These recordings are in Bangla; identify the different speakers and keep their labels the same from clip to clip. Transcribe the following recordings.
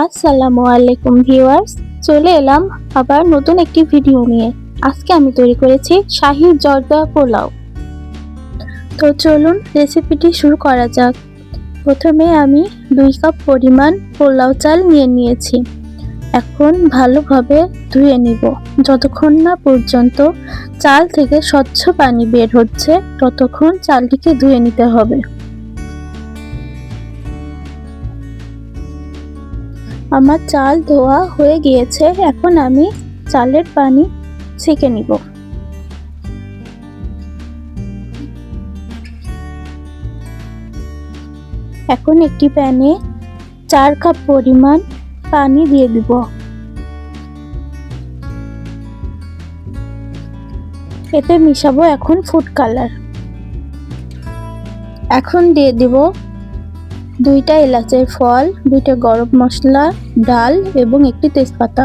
Speaker 1: আসসালামু আলাইকুম ভিউয়ার্স, চলে এলাম আবার নতুন একটি ভিডিও নিয়ে। আজকে আমি তৈরি করেছি শাহী জর্দা পোলাও। তো চলুন রেসিপিটি শুরু করা যাক। প্রথমে আমি 2 কাপ পরিমাণ পোলাও চাল নিয়েছি। এখন ভালোভাবে ধুয়ে নিব। যতক্ষণ না পর্যন্ত চাল থেকে স্বচ্ছ পানি বের হচ্ছে ততক্ষণ চালটিকে ধুয়ে নিতে হবে। আমার চাল ধোয়া হয়ে গিয়েছে। এখন আমি চালের পানি ছেঁকে নিব। এখন একটি প্যানে 4 কাপ পরিমাণ পানি দিয়ে দিব। এতে মিশাবো এখন ফুড কালার। এখন দিয়ে দিব 2টা এলাচের ফল, 2টা গরম মশলা, ডাল এবং একটি তেজপাতা।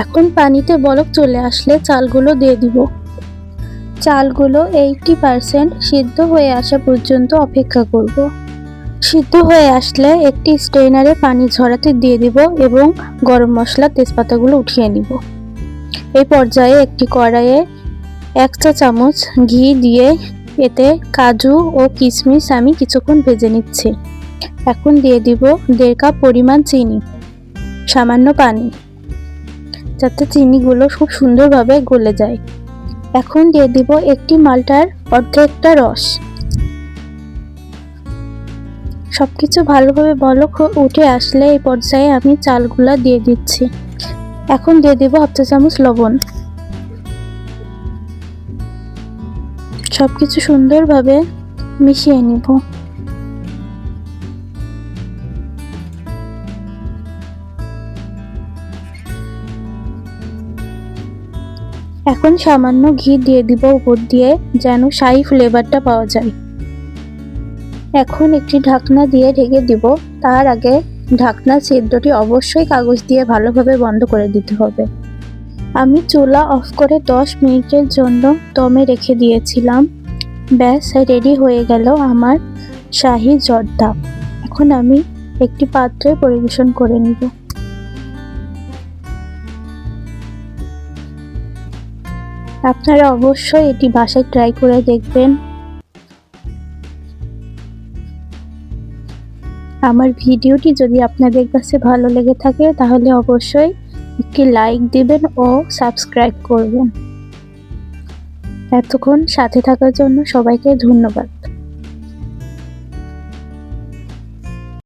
Speaker 1: এখন পানিতে বলক চলে আসলে চালগুলো দিয়ে দিব। চালগুলো 80% সিদ্ধ হয়ে আসা পর্যন্ত অপেক্ষা করব। সিদ্ধ হয়ে আসলে একটি স্ট্রেনারে পানি ঝরাতে দিয়ে দিব এবং গরম মশলা তেজপাতাগুলো উঠিয়ে নিব। এই পর্যায়ে একটি কড়াইয়ে 1 চা চামচ ঘি দিয়ে এতে কাজু ও কিশমিশ আমি কিছুক্ষণ ভেজে নিচ্ছি। এখন দিয়ে দিব 1.5 কাপ পরিমাণ চিনি, সামান্য পানি, যাতে চিনিগুলো খুব সুন্দরভাবে গলে যায়। এখন দিয়ে দিব একটি মালটার অর্ধেকটা রস। সবকিছু ভালোভাবে বলক উঠে আসলে এই পর্যায়ে আমি চালগুলা দিয়ে দিচ্ছি। এখন দিয়ে দিব 1/2 চা চামচ লবণ। সবকিছু সুন্দরভাবে মিশিয়ে নিব। এখন সামান্য ঘি দিয়ে দিব উপর দিয়ে, যেন শাহী ফ্লেভারটা পাওয়া যায়। এখন একটি ঢাকনা দিয়ে ঢেকে দিব। তার আগে ঢাকনার ছিদ্রটি অবশ্যই কাগজ দিয়ে ভালোভাবে বন্ধ করে দিতে হবে। আমি চুলা অফ করে 10 মিনিটের জন্য দমে রেখে দিয়েছিলাম। ব্যাস, রেডি হয়ে গেল আমার শাহী জর্দা। এখন আমি একটি পাত্রে পরিবেশন করে নিব। আপনারা অবশ্যই এটি বাসায় ট্রাই করে দেখবেন। আমার ভিডিওটি যদি আপনাদের কাছে ভালো লেগে থাকে তাহলে অবশ্যই একটি লাইক দিবেন ও সাবস্ক্রাইব করবেন। এতক্ষণ সাথে থাকার জন্য সবাইকে ধন্যবাদ।